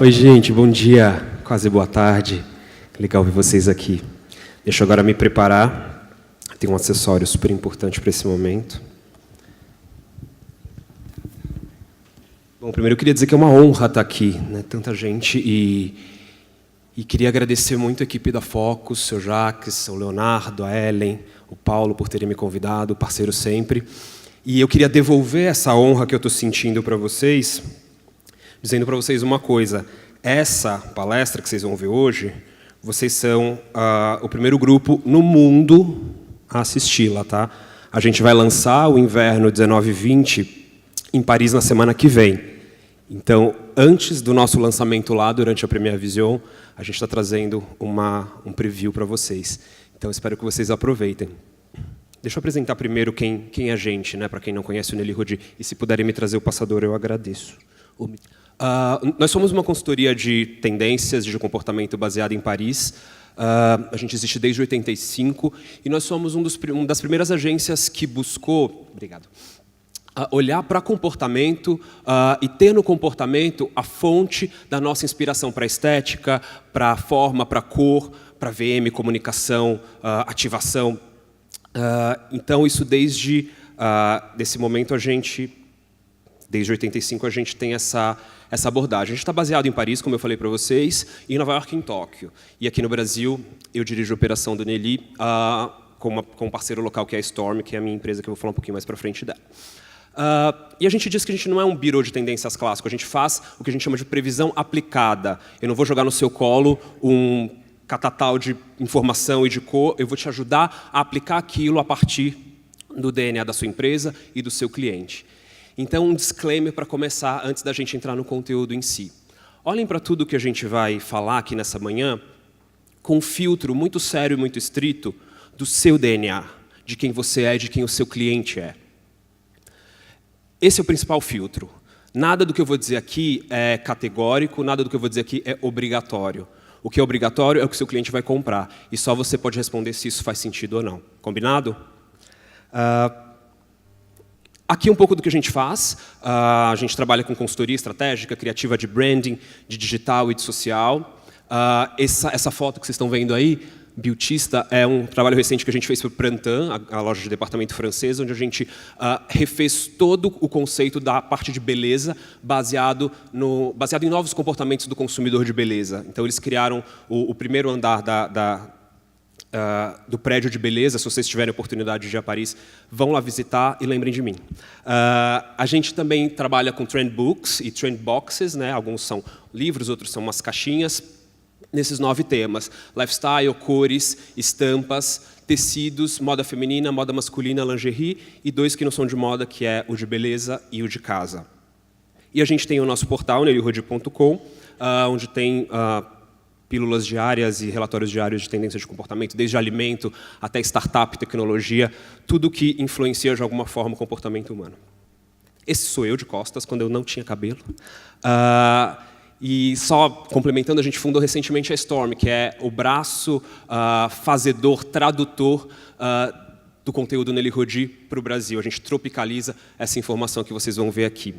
Oi, gente, bom dia, quase boa tarde. Legal ver vocês aqui. Deixa eu agora me preparar. Tem um acessório super importante para esse momento. Bom, primeiro eu queria dizer que é uma honra estar aqui, né? Tanta gente e queria agradecer muito a equipe da Focus, o seu Jacques, o Leonardo, a Ellen, o Paulo por terem me convidado, parceiro sempre. E eu queria devolver essa honra que eu estou sentindo para vocês, dizendo para vocês uma coisa. Essa palestra que vocês vão ver hoje, vocês são o primeiro grupo no mundo a assisti-la, tá? A gente vai lançar o Inverno 19 e 20 em Paris na semana que vem. Então, antes do nosso lançamento lá, durante a Premiere Vision, a gente está trazendo um preview para vocês. Então, espero que vocês aproveitem. Deixa eu apresentar primeiro quem é a gente, né? Para quem não conhece o Nelly Rodi. E se puderem me trazer o passador, eu agradeço. Nós somos uma consultoria de tendências de comportamento baseada em Paris. A gente existe desde 85 e nós somos uma das primeiras agências que buscou, olhar para comportamento e ter no comportamento a fonte da nossa inspiração para a estética, para a forma, para a cor, para VM, comunicação, ativação. Então, isso desde desse momento desde 85 a gente tem essa abordagem. A gente está baseado em Paris, como eu falei para vocês, e em Nova York e em Tóquio. E aqui no Brasil, eu dirijo a operação do Nelly com um parceiro local que é a Storm, que é a minha empresa, que eu vou falar um pouquinho mais para frente dela. E a gente diz que a gente não é um bureau de tendências clássico, a gente faz o que a gente chama de previsão aplicada. Eu não vou jogar no seu colo um catatal de informação e de cor, eu vou te ajudar a aplicar aquilo a partir do DNA da sua empresa e do seu cliente. Então, um disclaimer para começar, antes da gente entrar no conteúdo em si. Olhem para tudo que a gente vai falar aqui nessa manhã com um filtro muito sério e muito estrito do seu DNA, de quem você é, de quem o seu cliente é. Esse é o principal filtro. Nada do que eu vou dizer aqui é categórico, nada do que eu vou dizer aqui é obrigatório. O que é obrigatório é o que o seu cliente vai comprar. E só você pode responder se isso faz sentido ou não. Combinado? Aqui um pouco do que a gente faz. A gente trabalha com consultoria estratégica, criativa de branding, de digital e de social. Essa foto que vocês estão vendo aí, Beautista, é um trabalho recente que a gente fez para o Printemps, a loja de departamento francesa, onde a gente refez todo o conceito da parte de beleza baseado em novos comportamentos do consumidor de beleza. Então, eles criaram o primeiro andar do prédio de beleza. Se vocês tiverem oportunidade de ir a Paris, vão lá visitar e lembrem de mim. A gente também trabalha com trend books e trend boxes, né? Alguns são livros, outros são umas caixinhas, nesses 9 temas: lifestyle, cores, estampas, tecidos, moda feminina, moda masculina, lingerie, e 2 que não são de moda, que é o de beleza e o de casa. E a gente tem o nosso portal, nellyrodi.com, onde tem pílulas diárias e relatórios diários de tendência de comportamento, desde alimento até startup, tecnologia, tudo que influencia de alguma forma o comportamento humano. Esse sou eu de costas, quando eu não tinha cabelo. E só complementando, a gente fundou recentemente a Storm, que é o braço fazedor, tradutor do conteúdo Nelly Rodi para o Brasil. A gente tropicaliza essa informação que vocês vão ver aqui.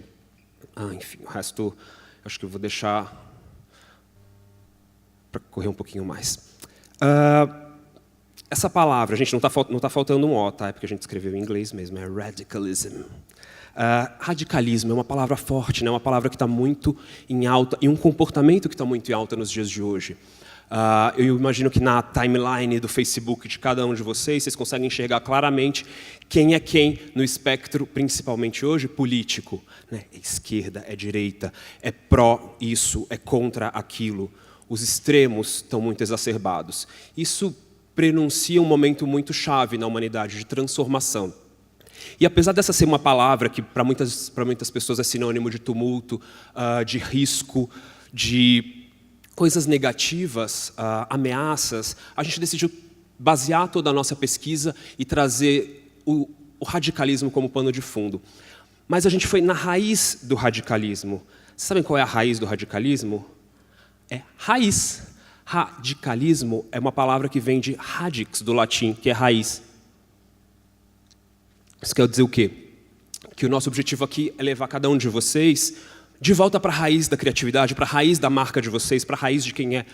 Enfim, o resto acho que eu vou deixar para correr um pouquinho mais. Essa palavra, gente, não tá faltando um O, tá? É porque a gente escreveu em inglês mesmo, é radicalism. Radicalismo é uma palavra forte, né? Uma palavra que está muito em alta, e um comportamento que está muito em alta nos dias de hoje. Eu imagino que na timeline do Facebook de cada um de vocês conseguem enxergar claramente quem é quem no espectro, principalmente hoje, político. Né? É esquerda, é direita, é pró isso, é contra aquilo. Os extremos estão muito exacerbados. Isso prenuncia um momento muito chave na humanidade, de transformação. E apesar dessa ser uma palavra que para muitas pessoas é sinônimo de tumulto, de risco, de coisas negativas, ameaças, a gente decidiu basear toda a nossa pesquisa e trazer o radicalismo como pano de fundo. Mas a gente foi na raiz do radicalismo. Vocês sabem qual é a raiz do radicalismo? É raiz. Radicalismo é uma palavra que vem de radix, do latim, que é raiz. Isso quer dizer o quê? Que o nosso objetivo aqui é levar cada um de vocês de volta para a raiz da criatividade, para a raiz da marca de vocês, para a raiz de quem é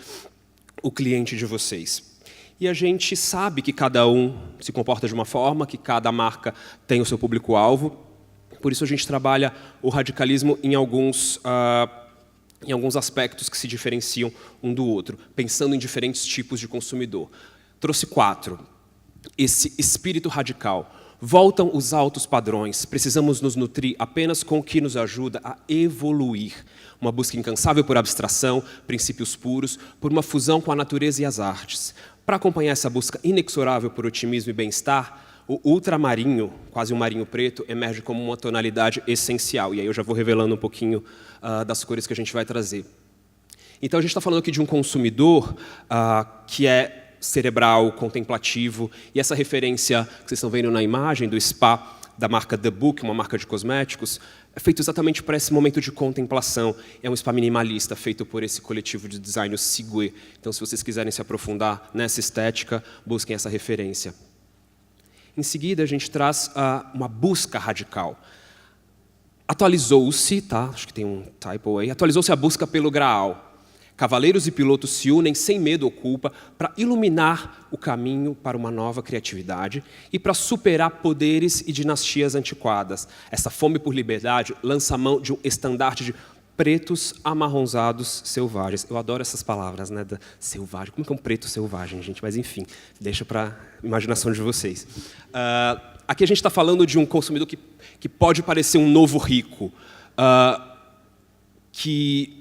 o cliente de vocês. E a gente sabe que cada um se comporta de uma forma, que cada marca tem o seu público-alvo. Por isso a gente trabalha o radicalismo em alguns aspectos que se diferenciam um do outro, pensando em diferentes tipos de consumidor. Trouxe 4. Esse espírito radical. Voltam os altos padrões. Precisamos nos nutrir apenas com o que nos ajuda a evoluir. Uma busca incansável por abstração, princípios puros, por uma fusão com a natureza e as artes. Para acompanhar essa busca inexorável por otimismo e bem-estar, o ultramarinho, quase um marinho preto, emerge como uma tonalidade essencial. E aí eu já vou revelando um pouquinho das cores que a gente vai trazer. Então a gente está falando aqui de um consumidor que é cerebral, contemplativo, e essa referência que vocês estão vendo na imagem do spa da marca The Book, uma marca de cosméticos, é feito exatamente para esse momento de contemplação. É um spa minimalista feito por esse coletivo de design, o Sigue. Então, se vocês quiserem se aprofundar nessa estética, busquem essa referência. Em seguida, a gente traz uma busca radical. Atualizou-se, tá? Acho que tem um typo aí. Atualizou-se a busca pelo Graal. Cavaleiros e pilotos se unem sem medo ou culpa para iluminar o caminho para uma nova criatividade e para superar poderes e dinastias antiquadas. Essa fome por liberdade lança a mão de um estandarte de pretos amarronzados selvagens. Eu adoro essas palavras, né? Selvagem. Como que é um preto selvagem, gente? Mas, enfim, deixa para a imaginação de vocês. Aqui a gente está falando de um consumidor que pode parecer um novo rico, que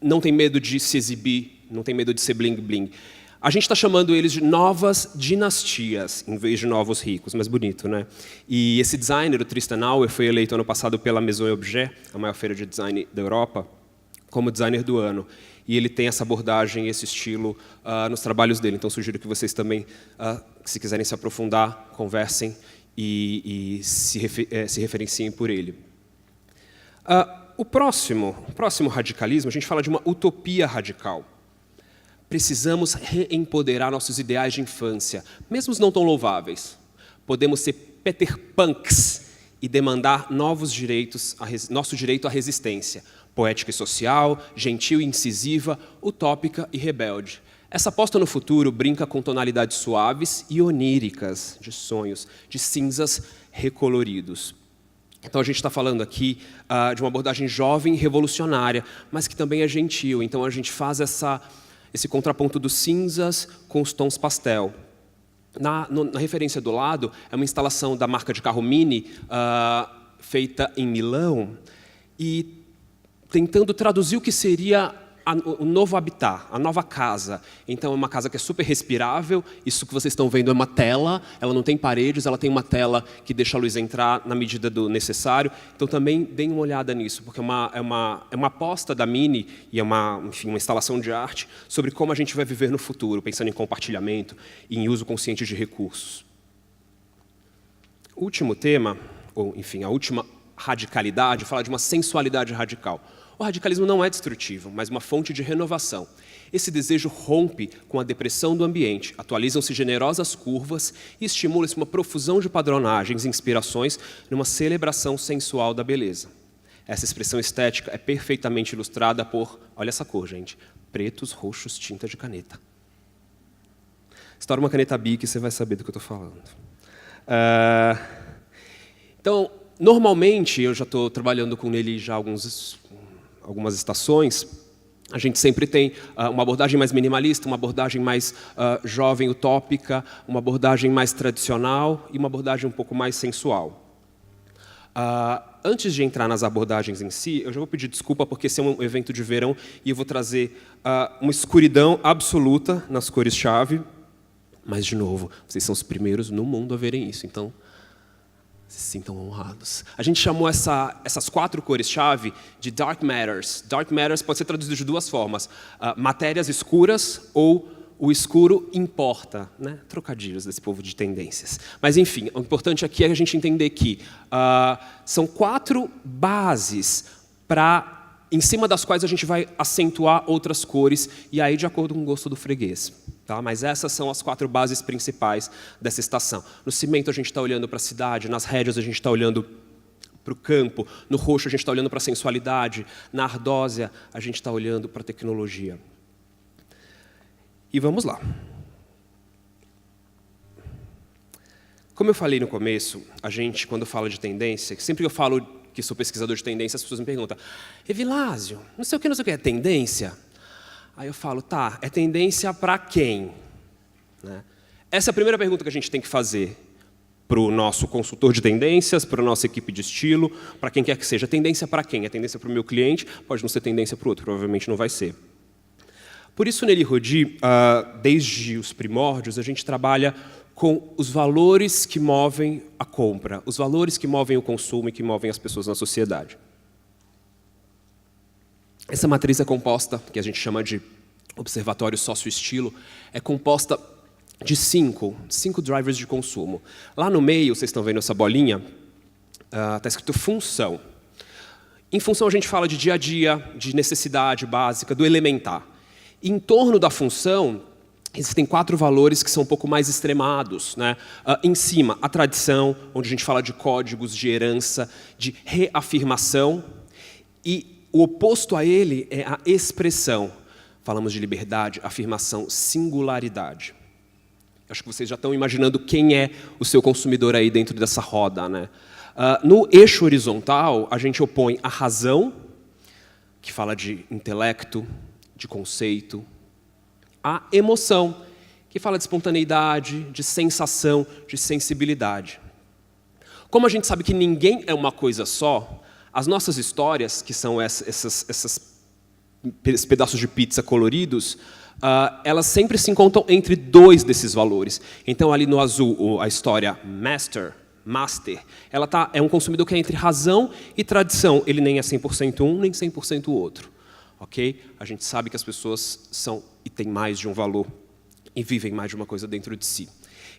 não tem medo de se exibir, não tem medo de ser bling-bling. A gente está chamando eles de novas dinastias, em vez de novos ricos, mas bonito, né? E esse designer, o Tristan Auer, foi eleito ano passado pela Maison et Objet, a maior feira de design da Europa, como designer do ano. E ele tem essa abordagem, esse estilo nos trabalhos dele. Então, sugiro que vocês também, se quiserem se aprofundar, conversem e se referenciem por ele. O próximo radicalismo, a gente fala de uma utopia radical. Precisamos reempoderar nossos ideais de infância, mesmo os não tão louváveis. Podemos ser Peter Punks e demandar novos direitos, nosso direito à resistência, poética e social, gentil e incisiva, utópica e rebelde. Essa aposta no futuro brinca com tonalidades suaves e oníricas de sonhos, de cinzas recoloridos. Então, a gente está falando aqui de uma abordagem jovem e revolucionária, mas que também é gentil. Então, a gente faz esse contraponto dos cinzas com os tons pastel. Na referência do lado, é uma instalação da marca de carro Mini, feita em Milão, e tentando traduzir o que seria o novo habitat, a nova casa. Então, é uma casa que é super respirável. Isso que vocês estão vendo é uma tela, ela não tem paredes, ela tem uma tela que deixa a luz entrar na medida do necessário. Então, também deem uma olhada nisso, porque é uma aposta da Mini, e enfim, uma instalação de arte, sobre como a gente vai viver no futuro, pensando em compartilhamento e em uso consciente de recursos. O último tema, ou enfim, a última radicalidade, fala de uma sensualidade radical. O radicalismo não é destrutivo, mas uma fonte de renovação. Esse desejo rompe com a depressão do ambiente, atualizam-se generosas curvas e estimula-se uma profusão de padronagens e inspirações numa celebração sensual da beleza. Essa expressão estética é perfeitamente ilustrada por, olha essa cor, gente, pretos, roxos, tinta de caneta. Estoura uma caneta Bic e você vai saber do que eu estou falando. Então, normalmente, eu já estou trabalhando com ele já há algumas estações, a gente sempre tem uma abordagem mais minimalista, uma abordagem mais jovem, utópica, uma abordagem mais tradicional e uma abordagem um pouco mais sensual. Antes de entrar nas abordagens em si, eu já vou pedir desculpa porque esse é um evento de verão e eu vou trazer uma escuridão absoluta nas cores-chave, mas, de novo, vocês são os primeiros no mundo a verem isso, então se sintam honrados. A gente chamou essas 4 cores-chave de Dark Matters. Dark Matters pode ser traduzido de 2 formas. Matérias escuras ou o escuro importa. Né? Trocadilhos desse povo de tendências. Mas, enfim, o importante aqui é a gente entender que são 4 bases em cima das quais a gente vai acentuar outras cores, e aí de acordo com o gosto do freguês. Tá? Mas essas são as 4 bases principais dessa estação. No cimento a gente está olhando para a cidade, nas rédeas a gente está olhando para o campo. No roxo, a gente está olhando para a sensualidade. Na ardósia, a gente está olhando para a tecnologia. E vamos lá. Como eu falei no começo, a gente, quando fala de tendência, sempre que eu falo que sou pesquisador de tendência, as pessoas me perguntam: Evilásio, não sei o que, é tendência? Aí eu falo, tá, é tendência para quem? Né? Essa é a primeira pergunta que a gente tem que fazer para o nosso consultor de tendências, para a nossa equipe de estilo, para quem quer que seja. Tendência para quem? É tendência para o meu cliente? Pode não ser tendência para o outro, provavelmente não vai ser. Por isso, Nelly Rodi, desde os primórdios, a gente trabalha com os valores que movem a compra, os valores que movem o consumo e que movem as pessoas na sociedade. Essa matriz é composta, que a gente chama de observatório sócio-estilo, é composta de cinco drivers de consumo. Lá no meio, vocês estão vendo essa bolinha, está escrito função. Em função, a gente fala de dia a dia, de necessidade básica, do elementar. Em torno da função, existem 4 valores que são um pouco mais extremados, né? Em cima, a tradição, onde a gente fala de códigos, de herança, de reafirmação. E o oposto a ele é a expressão. Falamos de liberdade, afirmação, singularidade. Acho que vocês já estão imaginando quem é o seu consumidor aí dentro dessa roda, né? No eixo horizontal, a gente opõe a razão, que fala de intelecto, de conceito, a emoção, que fala de espontaneidade, de sensação, de sensibilidade. Como a gente sabe que ninguém é uma coisa só, as nossas histórias, que são esses pedaços de pizza coloridos, elas sempre se encontram entre 2 desses valores. Então, ali no azul, a história master, ela é um consumidor que é entre razão e tradição. Ele nem é 100% um, nem 100% o outro. Okay? A gente sabe que as pessoas são e têm mais de um valor e vivem mais de uma coisa dentro de si.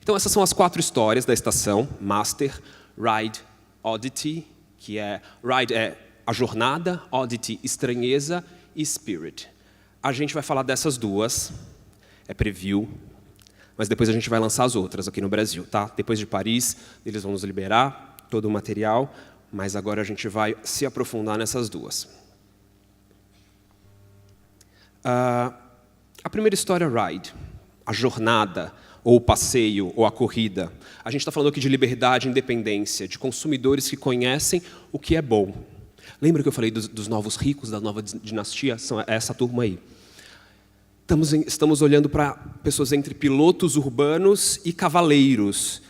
Então, essas são as 4 histórias da estação: Master, Ride, Oddity, que é... Ride é a jornada, Oddity, estranheza, e Spirit. A gente vai falar dessas 2, é preview, mas depois a gente vai lançar as outras aqui no Brasil, tá? Depois de Paris, eles vão nos liberar todo o material, mas agora a gente vai se aprofundar nessas 2. A primeira história, Ride, a jornada, ou o passeio, ou a corrida. A gente está falando aqui de liberdade, independência, de consumidores que conhecem o que é bom. Lembra que eu falei dos novos ricos, da nova dinastia? São essa turma aí. Estamos olhando para pessoas entre pilotos urbanos e cavaleiros,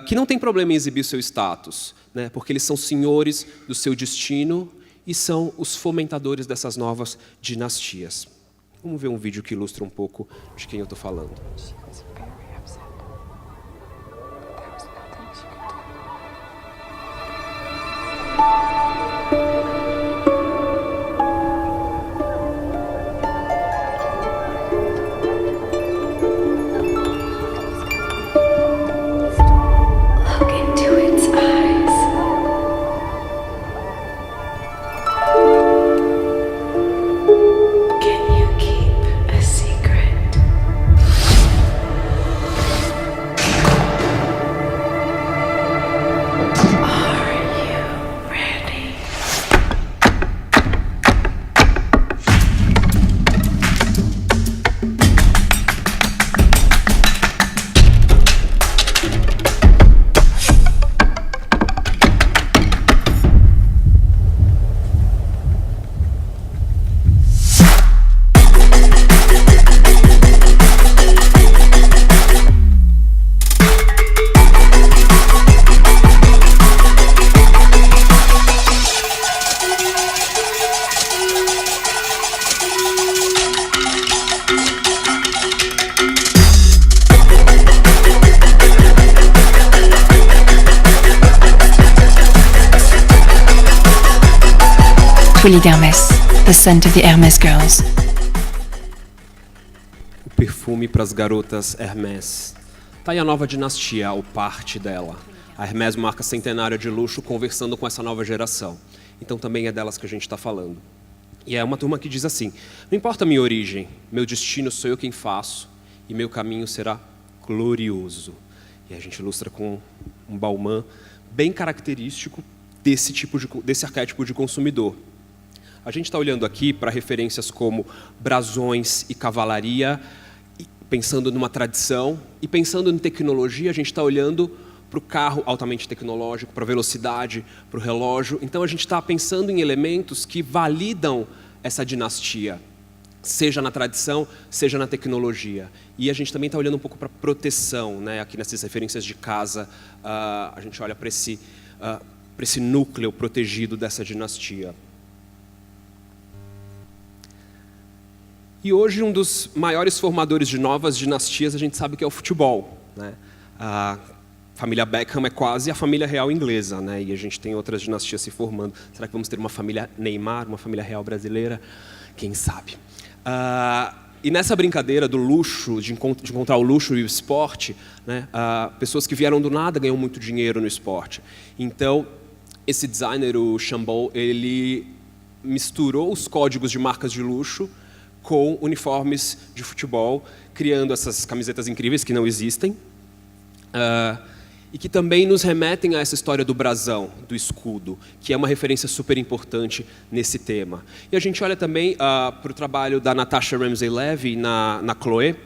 que não tem problema em exibir seu status, né, porque eles são senhores do seu destino e são os fomentadores dessas novas dinastias. Vamos ver um vídeo que ilustra um pouco de quem eu estou falando. Folie d'Hermès, the scent of the Hermès girls. O perfume para as garotas Hermès. Tá aí a nova dinastia, ou parte dela. A Hermès, marca centenária de luxo, conversando com essa nova geração. Então também é delas que a gente está falando. E é uma turma que diz assim: não importa a minha origem, meu destino sou eu quem faço, e meu caminho será glorioso. E a gente ilustra com um Balmain bem característico desse arquétipo de consumidor. A gente está olhando aqui para referências como brasões e cavalaria, pensando numa tradição, e pensando em tecnologia, a gente está olhando para o carro altamente tecnológico, para a velocidade, para o relógio. Então a gente está pensando em elementos que validam essa dinastia, seja na tradição, seja na tecnologia. E a gente também está olhando um pouco para a proteção, né? Aqui nessas referências de casa, a gente olha para esse núcleo protegido dessa dinastia. E hoje um dos maiores formadores de novas dinastias a gente sabe que é o futebol, né? A família Beckham é quase a família real inglesa, né? E a gente tem outras dinastias se formando. Será que vamos ter uma família Neymar, uma família real brasileira? Quem sabe? E nessa brincadeira do luxo, de encontrar o luxo e o esporte, né? Pessoas que vieram do nada ganham muito dinheiro no esporte. Então, esse designer, o Chambaud, ele misturou os códigos de marcas de luxo com uniformes de futebol, criando essas camisetas incríveis que não existem, e que também nos remetem a essa história do brasão, do escudo, que é uma referência super importante nesse tema. E a gente olha também para o trabalho da Natasha Ramsey-Levy na Chloé,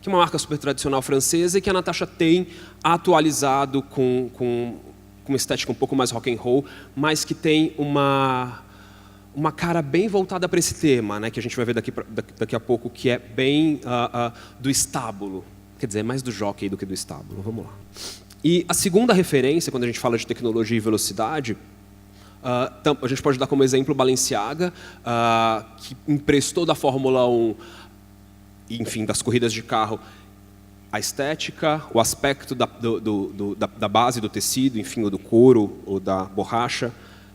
que é uma marca super tradicional francesa e que a Natasha tem atualizado com uma estética um pouco mais rock and roll, mas que tem uma cara bem voltada para esse tema, né, que a gente vai ver daqui a pouco, que é bem do estábulo. Quer dizer, mais do jockey do que do estábulo. Vamos lá. E a segunda referência, quando a gente fala de tecnologia e velocidade, a gente pode dar como exemplo o Balenciaga, que emprestou da Fórmula 1, enfim, das corridas de carro, a estética, o aspecto da base do tecido, enfim, ou do couro, ou da borracha,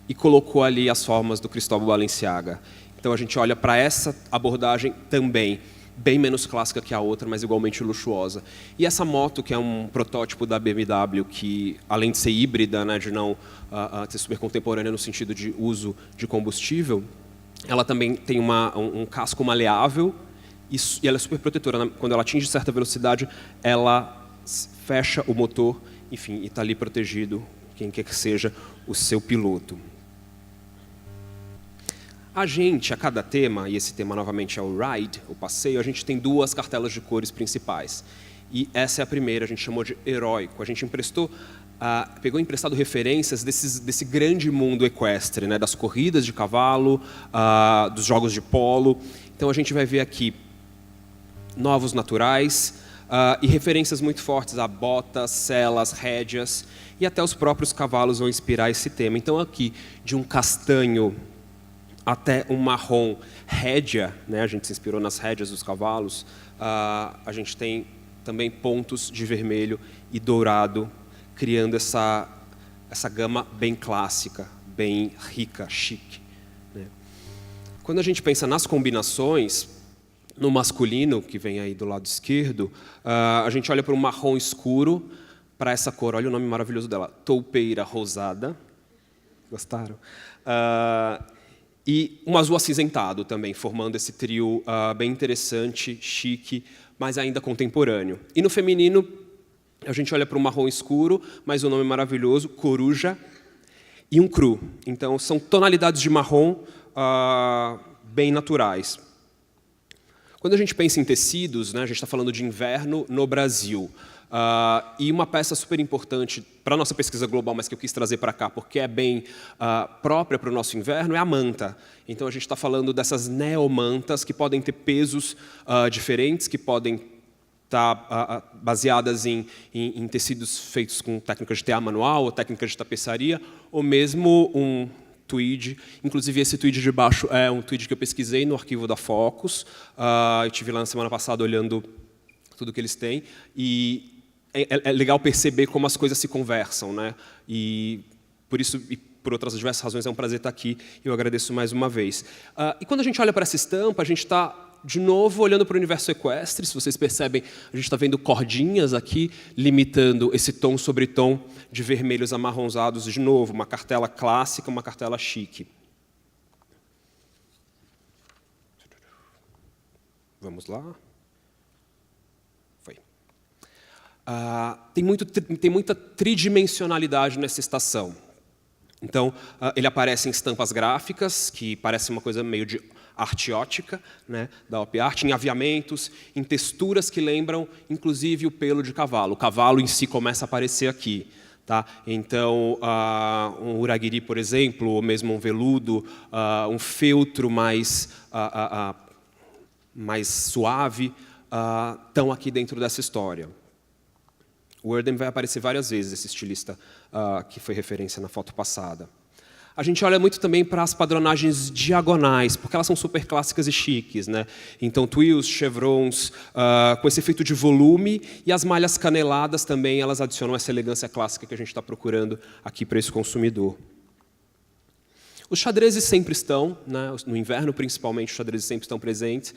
e colocou ali as formas do Cristóbal Balenciaga. Então a gente olha para essa abordagem também, bem menos clássica que a outra, mas igualmente luxuosa. E essa moto, que é um protótipo da BMW, que além de ser híbrida, né, de não ser super contemporânea no sentido de uso de combustível, ela também tem um casco maleável e ela é super protetora. Quando ela atinge certa velocidade, ela fecha o motor, enfim, e está ali protegido, quem quer que seja o seu piloto. A gente, a cada tema, e esse tema novamente é o ride, o passeio, a gente tem duas cartelas de cores principais. E essa é a primeira, a gente chamou de heróico. A gente pegou emprestado referências desse grande mundo equestre, né, das corridas de cavalo, dos jogos de polo. Então a gente vai ver aqui novos naturais e referências muito fortes a botas, selas, rédeas, e até os próprios cavalos vão inspirar esse tema. Então aqui, de um castanho até um marrom rédea, né? A gente se inspirou nas rédeas dos cavalos, a gente tem também pontos de vermelho e dourado, criando essa gama bem clássica, bem rica, chique, né? Quando a gente pensa nas combinações, no masculino, que vem aí do lado esquerdo, a gente olha para um marrom escuro, para essa cor, olha o nome maravilhoso dela, toupeira rosada. Gostaram? E um azul acinzentado também, formando esse trio bem interessante, chique, mas ainda contemporâneo. E no feminino, a gente olha para um marrom escuro, mas um nome maravilhoso, coruja, e um cru. Então, são tonalidades de marrom bem naturais. Quando a gente pensa em tecidos, né, a gente está falando de inverno no Brasil. E uma peça super importante para a nossa pesquisa global, mas que eu quis trazer para cá, porque é bem própria para o nosso inverno, é a manta. Então a gente está falando dessas neomantas que podem ter pesos diferentes, que podem estar baseadas em tecidos feitos com técnicas de tear manual, ou técnicas de tapeçaria, ou mesmo um tweed. Inclusive, esse tweed de baixo é um tweed que eu pesquisei no arquivo da Focus. Eu estive lá na semana passada olhando tudo que eles têm. E é legal perceber como as coisas se conversam, né? E por isso, e por outras diversas razões, é um prazer estar aqui. E eu agradeço mais uma vez. E quando a gente olha para essa estampa, a gente está, de novo, olhando para o universo equestre. Se vocês percebem, a gente está vendo cordinhas aqui, limitando esse tom sobre tom de vermelhos amarronzados. De novo, uma cartela clássica, uma cartela chique. Vamos lá. Foi. Tem muita tridimensionalidade nessa estação. Então, ele aparece em estampas gráficas, que parece uma coisa meio de arte ótica, né, da op art, em aviamentos, em texturas que lembram, inclusive, o pelo de cavalo. O cavalo em si começa a aparecer aqui. Tá? Então, um uraguiri, por exemplo, ou mesmo um veludo, um feltro mais suave, estão aqui dentro dessa história. O Erdem vai aparecer várias vezes, esse estilista que foi referência na foto passada. A gente olha muito também para as padronagens diagonais, porque elas são super clássicas e chiques, né? Então, twills, chevrons, com esse efeito de volume, e as malhas caneladas também, elas adicionam essa elegância clássica que a gente está procurando aqui para esse consumidor. Os xadrezes sempre estão, né? No inverno principalmente, os xadrezes sempre estão presentes,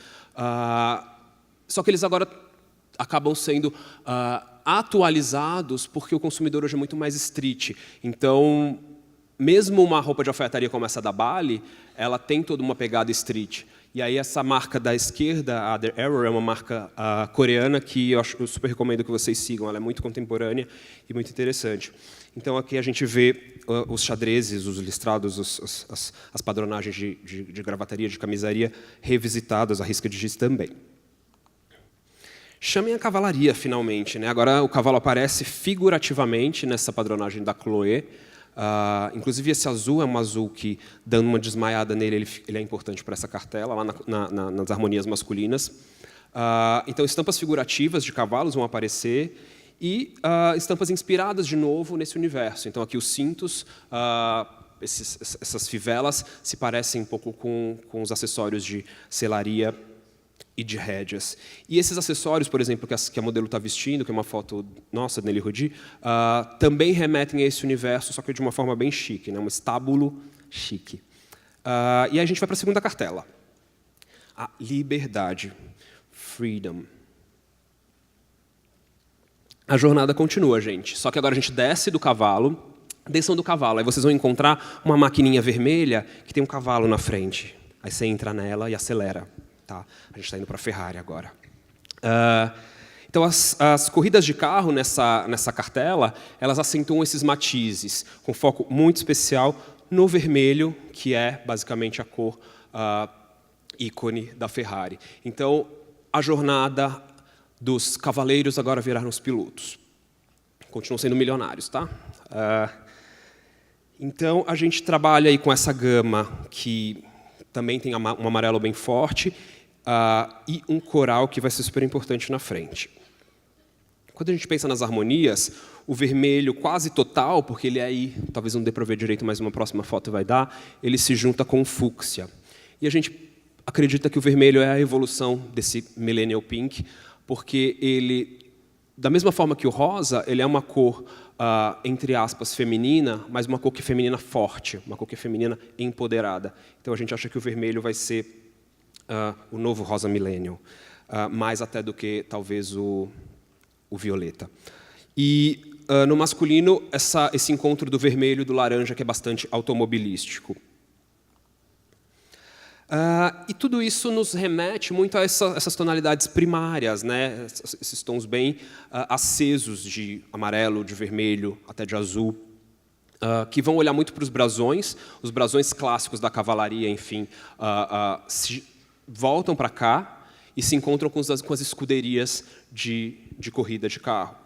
só que eles agora acabam sendo atualizados porque o consumidor hoje é muito mais street. Então, mesmo uma roupa de alfaiataria como essa da Bali, ela tem toda uma pegada street. E aí essa marca da esquerda, a The Error, é uma marca coreana que eu super recomendo que vocês sigam. Ela é muito contemporânea e muito interessante. Então aqui a gente vê os xadrezes, os listrados, as padronagens de gravataria, de camisaria revisitadas, a risca de giz também. Chamem a cavalaria, finalmente, né? Agora o cavalo aparece figurativamente nessa padronagem da Chloé. Inclusive, esse azul é um azul que, dando uma desmaiada nele, ele é importante para essa cartela, lá nas harmonias masculinas. Então, estampas figurativas de cavalos vão aparecer e estampas inspiradas, de novo, nesse universo. Então, aqui os cintos, essas fivelas, se parecem um pouco com os acessórios de selaria e de rédeas. E esses acessórios, por exemplo, que a modelo está vestindo, que é uma foto nossa, Nelly Rodi, também remetem a esse universo, só que de uma forma bem chique, né? Um estábulo chique. E aí a gente vai para a segunda cartela. A liberdade. Freedom. A jornada continua, gente. Só que agora a gente desce do cavalo. Desçam do cavalo. Aí vocês vão encontrar uma maquininha vermelha que tem um cavalo na frente. Aí você entra nela e acelera. Tá? A gente está indo para a Ferrari agora. Então, as corridas de carro nessa cartela, elas acentuam esses matizes, com foco muito especial no vermelho, que é basicamente a cor ícone da Ferrari. Então, a jornada dos cavaleiros agora viraram os pilotos. Continuam sendo milionários, tá? Então, a gente trabalha aí com essa gama que também tem um amarelo bem forte, e um coral que vai ser super importante na frente. Quando a gente pensa nas harmonias, o vermelho quase total, porque ele aí, talvez não dê para ver direito, mas uma próxima foto vai dar, ele se junta com o fúcsia. E a gente acredita que o vermelho é a evolução desse millennial pink, porque ele, da mesma forma que o rosa, ele é uma cor, entre aspas, feminina, mas uma cor que é feminina forte, uma cor que é feminina empoderada. Então a gente acha que o vermelho vai ser o novo rosa millennial, mais até do que talvez o violeta. E no masculino, esse encontro do vermelho e do laranja que é bastante automobilístico. E tudo isso nos remete muito a essas tonalidades primárias, né? Esses tons bem acesos de amarelo, de vermelho, até de azul, que vão olhar muito para os brasões clássicos da cavalaria, enfim, voltam para cá e se encontram com as escuderias de corrida de carro.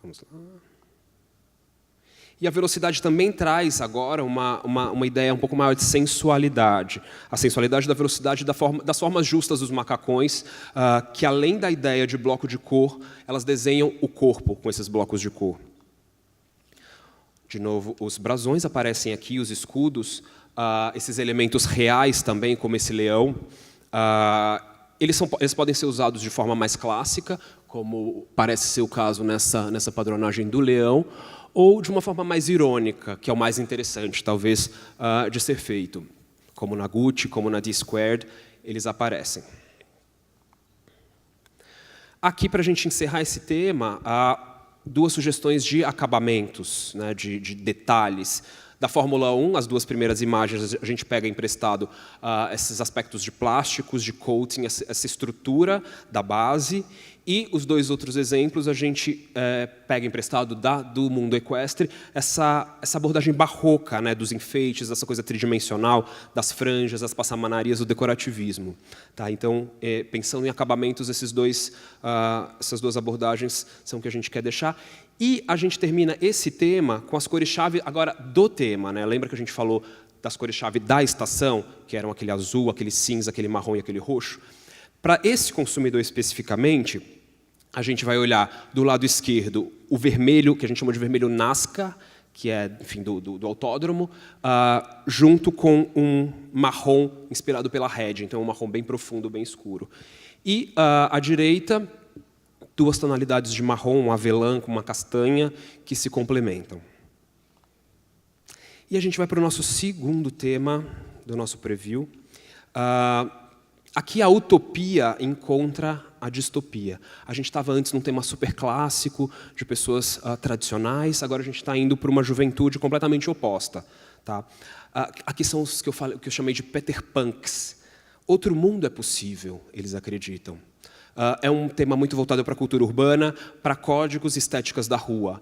Vamos lá. E a velocidade também traz agora uma ideia um pouco maior de sensualidade. A sensualidade da velocidade das formas justas dos macacões, que além da ideia de bloco de cor, elas desenham o corpo com esses blocos de cor. De novo, os brasões aparecem aqui, os escudos, esses elementos reais também, como esse leão. Eles podem ser usados de forma mais clássica, como parece ser o caso nessa padronagem do leão, ou de uma forma mais irônica, que é o mais interessante, talvez, de ser feito. Como na Gucci, como na D-Squared, eles aparecem. Aqui, para a gente encerrar esse tema, há duas sugestões de acabamentos, né, de detalhes. Da Fórmula 1, as duas primeiras imagens, a gente pega emprestado esses aspectos de plásticos, de coating, essa estrutura da base, E os dois outros exemplos a gente pega emprestado do mundo equestre, essa abordagem barroca, né, dos enfeites, essa coisa tridimensional, das franjas, das passamanarias, do decorativismo. Tá? Então, pensando em acabamentos, essas duas abordagens são o que a gente quer deixar. E a gente termina esse tema com as cores-chave agora do tema. Né? Lembra que a gente falou das cores-chave da estação, que eram aquele azul, aquele cinza, aquele marrom e aquele roxo? Para esse consumidor especificamente, a gente vai olhar do lado esquerdo o vermelho, que a gente chama de vermelho Nazca, que é, enfim, do autódromo, junto com um marrom inspirado pela Red, então um marrom bem profundo, bem escuro. E à direita, duas tonalidades de marrom, um avelã com uma castanha, que se complementam. E a gente vai para o nosso segundo tema do nosso preview. Aqui a utopia encontra a distopia. A gente estava antes num tema super clássico, de pessoas tradicionais, agora a gente está indo para uma juventude completamente oposta. Tá? Aqui são os que eu chamei de Peter Punks. Outro mundo é possível, eles acreditam. É um tema muito voltado para a cultura urbana, para códigos e estéticas da rua.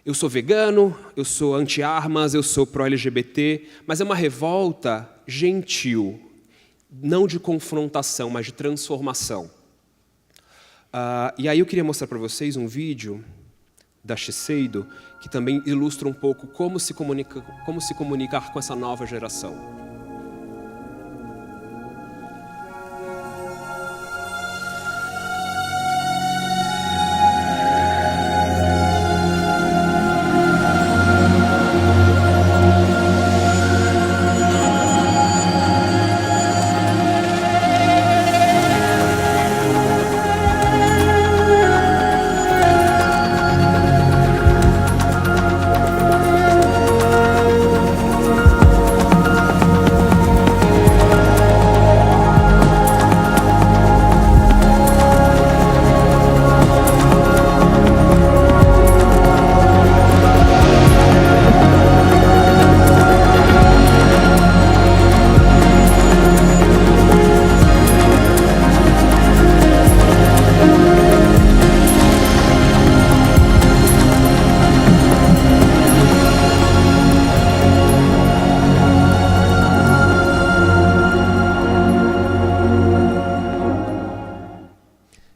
Eu sou vegano, eu sou anti-armas, eu sou pró-LGBT, mas é uma revolta gentil, não de confrontação, mas de transformação. E aí eu queria mostrar para vocês um vídeo da Shiseido, que também ilustra um pouco como se comunicar com essa nova geração.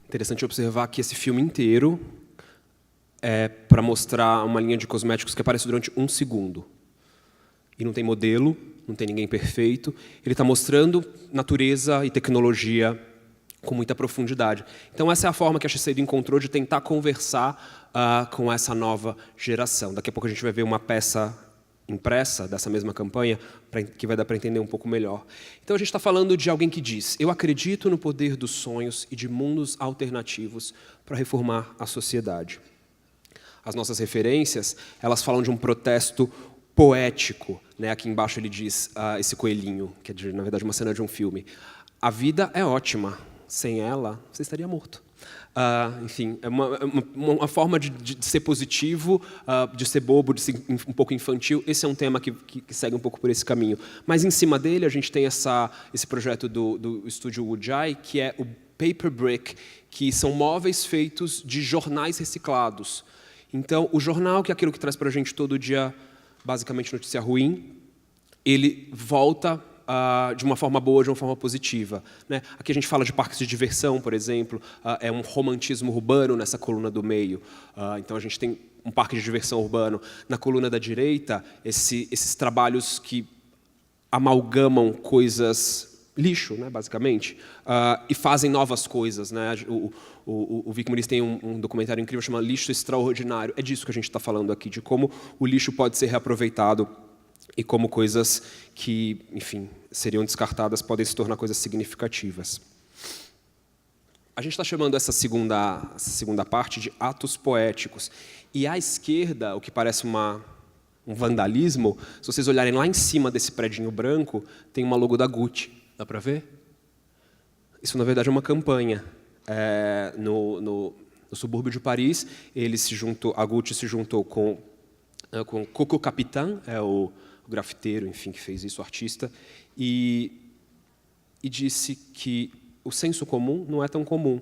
Interessante observar que esse filme inteiro é para mostrar uma linha de cosméticos que aparece durante 1 segundo. E não tem modelo, não tem ninguém perfeito. Ele está mostrando natureza e tecnologia com muita profundidade. Então, essa é a forma que a Shiseido encontrou de tentar conversar com essa nova geração. Daqui a pouco a gente vai ver uma peça impressa dessa mesma campanha, que vai dar para entender um pouco melhor. Então, a gente está falando de alguém que diz: eu acredito no poder dos sonhos e de mundos alternativos para reformar a sociedade. As nossas referências, elas falam de um protesto poético. Né? Aqui embaixo ele diz, esse coelhinho, que é, na verdade, uma cena de um filme: a vida é ótima, sem ela, você estaria morto. Enfim, é uma forma de ser positivo, de ser bobo, de ser um pouco infantil. Esse é um tema que segue um pouco por esse caminho. Mas, em cima dele, a gente tem esse projeto do estúdio Wujai, que é o Paper Brick, que são móveis feitos de jornais reciclados. Então, o jornal, que é aquilo que traz para a gente todo dia, basicamente, notícia ruim, ele volta de uma forma boa, de uma forma positiva. Né? Aqui a gente fala de parques de diversão, por exemplo, é um romantismo urbano nessa coluna do meio. Então a gente tem um parque de diversão urbano. Na coluna da direita, esses trabalhos que amalgamam coisas, lixo, né, basicamente, e fazem novas coisas. Né? O Vic Muniz tem um documentário incrível chamado Lixo Extraordinário. É disso que a gente está falando aqui, de como o lixo pode ser reaproveitado e como coisas que, enfim, seriam descartadas podem se tornar coisas significativas. A gente está chamando essa segunda parte de atos poéticos. E à esquerda, o que parece um vandalismo, se vocês olharem lá em cima desse predinho branco, tem uma logo da Gucci. Dá para ver? Isso, na verdade, é uma campanha. No subúrbio de Paris, a Gucci se juntou com Coco Capitan, o grafiteiro, enfim, que fez isso, o artista, e disse que o senso comum não é tão comum.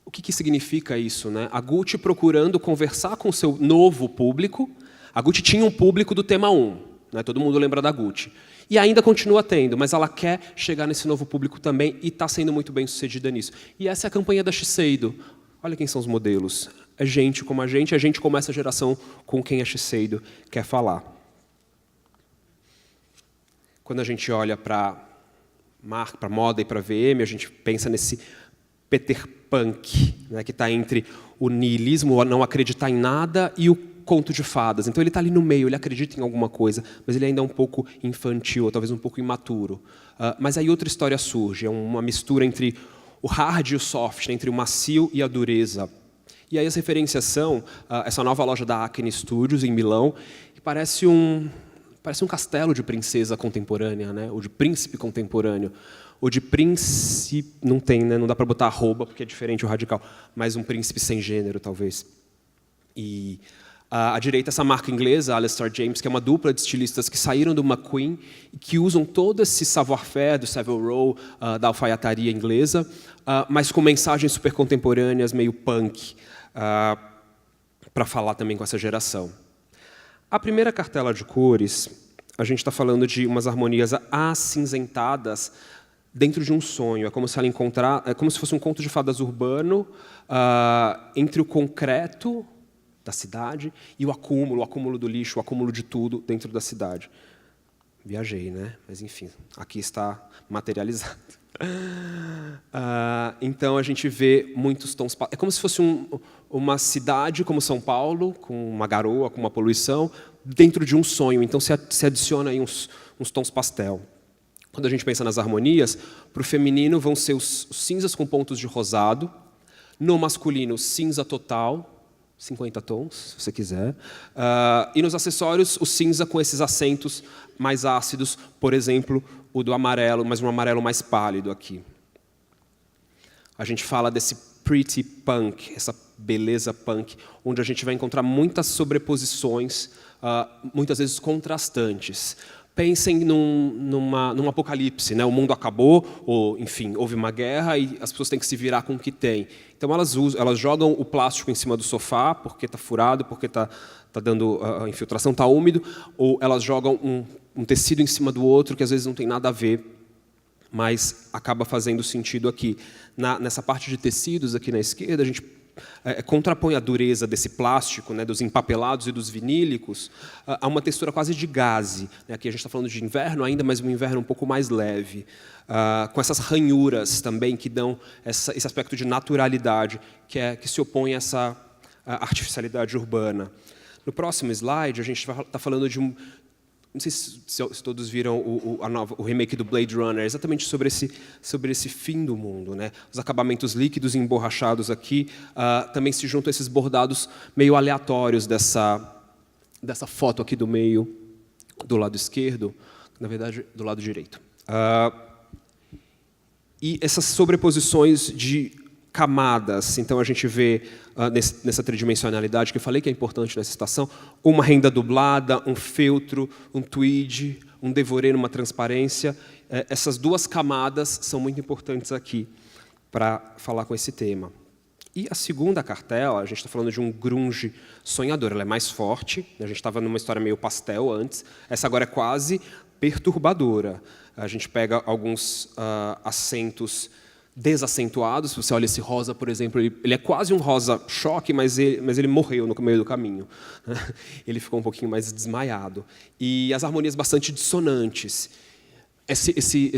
O que significa isso, né? A Gucci procurando conversar com o seu novo público. A Gucci tinha um público do tema 1, né? Todo mundo lembra da Gucci. E ainda continua tendo, mas ela quer chegar nesse novo público também e está sendo muito bem sucedida nisso. E essa é a campanha da Shiseido. Olha quem são os modelos. É gente como a gente como essa geração com quem a Shiseido quer falar. Quando a gente olha para moda e para VM, a gente pensa nesse Peter Punk, né, que está entre o niilismo, o não acreditar em nada, e o conto de fadas. Então ele está ali no meio, ele acredita em alguma coisa, mas ele ainda é um pouco infantil, ou talvez um pouco imaturo. Mas aí outra história surge, é uma mistura entre o hard e o soft, entre o macio e a dureza. E aí as referências são essa nova loja da Acne Studios, em Milão, que parece um castelo de princesa contemporânea, né? Ou de príncipe contemporâneo. Ou de príncipe... Não tem, né? Não dá para botar arroba, porque é diferente o radical. Mas um príncipe sem gênero, talvez. E à direita, essa marca inglesa, Alistair James, que é uma dupla de estilistas que saíram do McQueen e que usam todo esse savoir-faire do Savile Row, da alfaiataria inglesa, mas com mensagens super contemporâneas, meio punk, para falar também com essa geração. A primeira cartela de cores, a gente está falando de umas harmonias acinzentadas dentro de um sonho. É como se fosse um conto de fadas urbano entre o concreto da cidade e o acúmulo do lixo, o acúmulo de tudo dentro da cidade. Viajei, né? Mas, enfim, aqui está materializado. Então, a gente vê muitos tons... É como se fosse uma cidade como São Paulo, com uma garoa, com uma poluição, dentro de um sonho. Então, se adiciona aí uns tons pastel. Quando a gente pensa nas harmonias, para o feminino vão ser os cinzas com pontos de rosado, no masculino, cinza total, 50 tons, se você quiser. E nos acessórios, o cinza com esses acentos mais ácidos, por exemplo, o do amarelo, mas um amarelo mais pálido aqui. A gente fala desse pretty punk, essa beleza punk, onde a gente vai encontrar muitas sobreposições, muitas vezes contrastantes. Pensem num apocalipse, né? O mundo acabou, ou, enfim, houve uma guerra e as pessoas têm que se virar com o que têm. Então, elas jogam o plástico em cima do sofá, porque está furado, porque está dando a infiltração, está úmido, ou elas jogam um tecido em cima do outro, que às vezes não tem nada a ver, mas acaba fazendo sentido aqui. Nessa parte de tecidos, aqui na esquerda, a gente contrapõe a dureza desse plástico, né, dos empapelados e dos vinílicos, a uma textura quase de gaze. Aqui a gente está falando de inverno ainda, mas um inverno um pouco mais leve, com essas ranhuras também que dão esse aspecto de naturalidade, que se opõe a essa artificialidade urbana. No próximo slide, a gente está falando de não sei se todos viram o remake do Blade Runner, exatamente sobre esse fim do mundo, né? Os acabamentos líquidos e emborrachados aqui também se juntam a esses bordados meio aleatórios dessa foto aqui do meio, do lado esquerdo, na verdade, do lado direito. E essas sobreposições de camadas. Então, a gente vê nessa tridimensionalidade, que eu falei que é importante nessa estação, uma renda dublada, um feltro, um tweed, um devorê numa transparência. Essas duas camadas são muito importantes aqui para falar com esse tema. E a segunda cartela, a gente está falando de um grunge sonhador, ela é mais forte, a gente estava numa história meio pastel antes, essa agora é quase perturbadora. A gente pega alguns acentos desacentuados. Se você olha esse rosa, por exemplo, ele é quase um rosa choque, mas ele morreu no meio do caminho. Ele ficou um pouquinho mais desmaiado. E as harmonias bastante dissonantes. Esse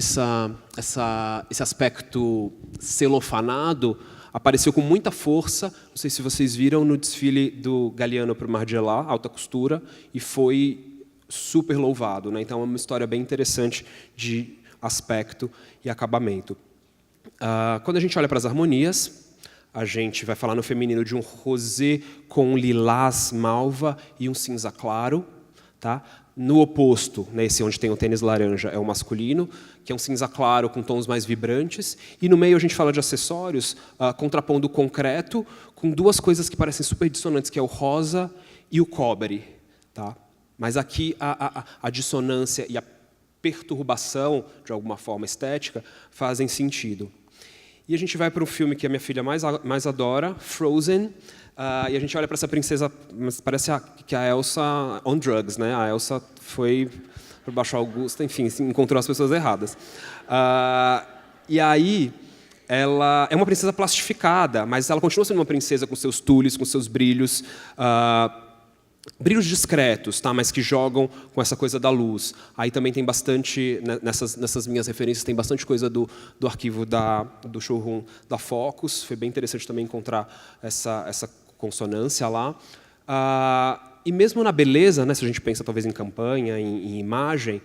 aspecto celofanado apareceu com muita força, não sei se vocês viram, no desfile do Galliano para o Margiela, alta costura, e foi super louvado, né? Então, é uma história bem interessante de aspecto e acabamento. Quando a gente olha para as harmonias, a gente vai falar no feminino de um rosé com um lilás malva e um cinza claro. Tá? No oposto, né, esse onde tem o tênis laranja, é o masculino, que é um cinza claro com tons mais vibrantes. E no meio a gente fala de acessórios, contrapondo o concreto com duas coisas que parecem super dissonantes, que é o rosa e o cobre. Tá? Mas aqui a dissonância e a perturbação, de alguma forma estética, fazem sentido. E a gente vai para um filme que a minha filha mais adora, Frozen, e a gente olha para essa princesa, mas parece que a Elsa on drugs, né? A Elsa foi para Baixo Augusta, enfim, encontrou as pessoas erradas. E aí, ela é uma princesa plastificada, mas ela continua sendo uma princesa com seus tules, com seus brilhos, brilhos discretos, tá? Mas que jogam com essa coisa da luz. Aí também tem bastante, nessas minhas referências, tem bastante coisa do arquivo do showroom da Focus. Foi bem interessante também encontrar essa consonância lá. E mesmo na beleza, né, se a gente pensa talvez em campanha, em imagem,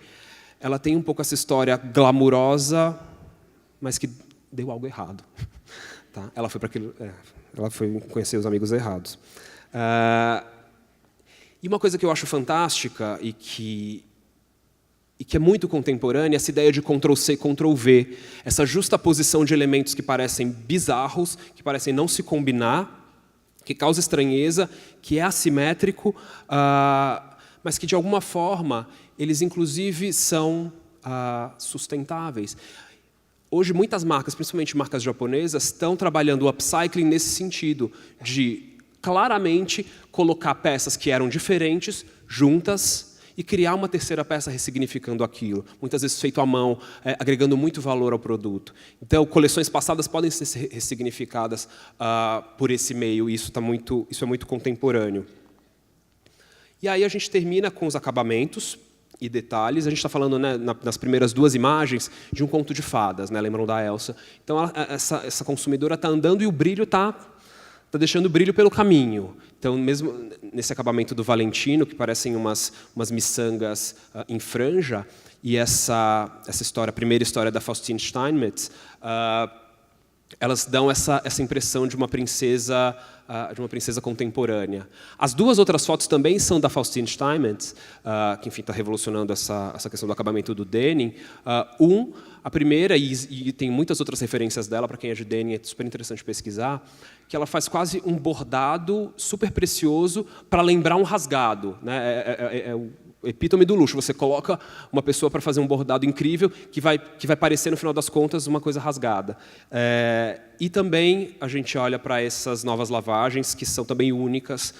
ela tem um pouco essa história glamurosa, mas que deu algo errado. Tá? Ela foi conhecer os amigos errados. E uma coisa que eu acho fantástica e que é muito contemporânea é essa ideia de Ctrl-C, Ctrl-V, essa justaposição de elementos que parecem bizarros, que parecem não se combinar, que causa estranheza, que é assimétrico, mas que, de alguma forma, eles, inclusive, são sustentáveis. Hoje, muitas marcas, principalmente marcas japonesas, estão trabalhando o upcycling nesse sentido, de claramente colocar peças que eram diferentes, juntas, e criar uma terceira peça ressignificando aquilo, muitas vezes feito à mão, agregando muito valor ao produto. Então, coleções passadas podem ser ressignificadas por esse meio, e isso é muito contemporâneo. E aí a gente termina com os acabamentos e detalhes. A gente está falando, né, nas primeiras duas imagens de um conto de fadas, né, lembram da Elsa? Então, essa consumidora está andando e o brilho está deixando o brilho pelo caminho. Então, mesmo nesse acabamento do Valentino, que parecem umas miçangas em franja, e essa história, a primeira história da Faustine Steinmetz, elas dão essa impressão de uma princesa contemporânea. As duas outras fotos também são da Faustine Steinmetz, que, enfim, está revolucionando essa questão do acabamento do denim. A primeira, e tem muitas outras referências dela, para quem é de denim, é super interessante pesquisar, que ela faz quase um bordado super precioso para lembrar um rasgado, né? É o epítome do luxo. Você coloca uma pessoa para fazer um bordado incrível que vai parecer, no final das contas, uma coisa rasgada. E também a gente olha para essas novas lavagens, que são também únicas,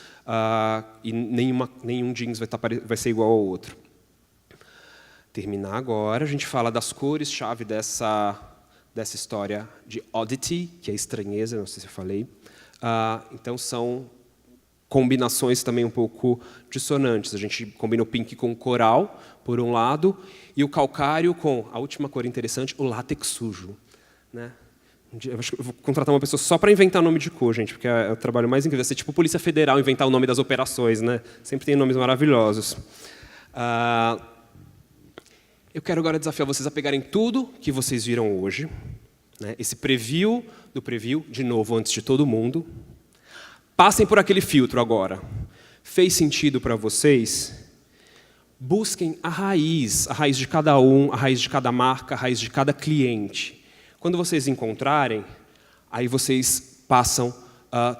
e nenhum jeans vai ser igual ao outro. Terminar agora, a gente fala das cores-chave dessa história de oddity, que é estranheza, não sei se eu falei. Então, são combinações também um pouco dissonantes. A gente combina o pink com o coral, por um lado, e o calcário com, a última cor interessante, o látex sujo. Né? Eu vou contratar uma pessoa só para inventar nome de cor, gente, porque é o trabalho mais incrível. É ser tipo Polícia Federal, inventar o nome das operações. Né? Sempre tem nomes maravilhosos. Eu quero agora desafiar vocês a pegarem tudo que vocês viram hoje, né? Esse preview do preview, de novo, antes de todo mundo. Passem por aquele filtro agora. Fez sentido para vocês? Busquem a raiz de cada um, a raiz de cada marca, a raiz de cada cliente. Quando vocês encontrarem, aí vocês passam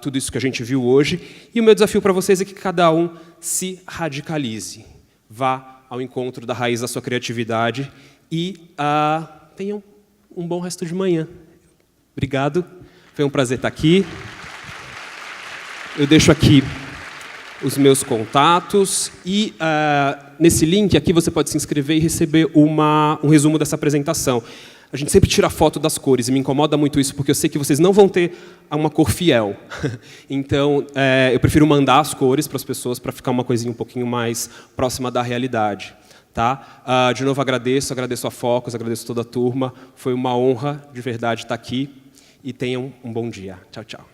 tudo isso que a gente viu hoje. E o meu desafio para vocês é que cada um se radicalize. Vá ao encontro da raiz da sua criatividade e tenham um bom resto de manhã. Obrigado, foi um prazer estar aqui. Eu deixo aqui os meus contatos e nesse link aqui você pode se inscrever e receber um resumo dessa apresentação. A gente sempre tira foto das cores e me incomoda muito isso porque eu sei que vocês não vão ter uma cor fiel. Então, eu prefiro mandar as cores para as pessoas para ficar uma coisinha um pouquinho mais próxima da realidade. Tá? De novo, agradeço a Focus, agradeço toda a turma. Foi uma honra, de verdade, estar aqui. E tenham um bom dia. Tchau, tchau.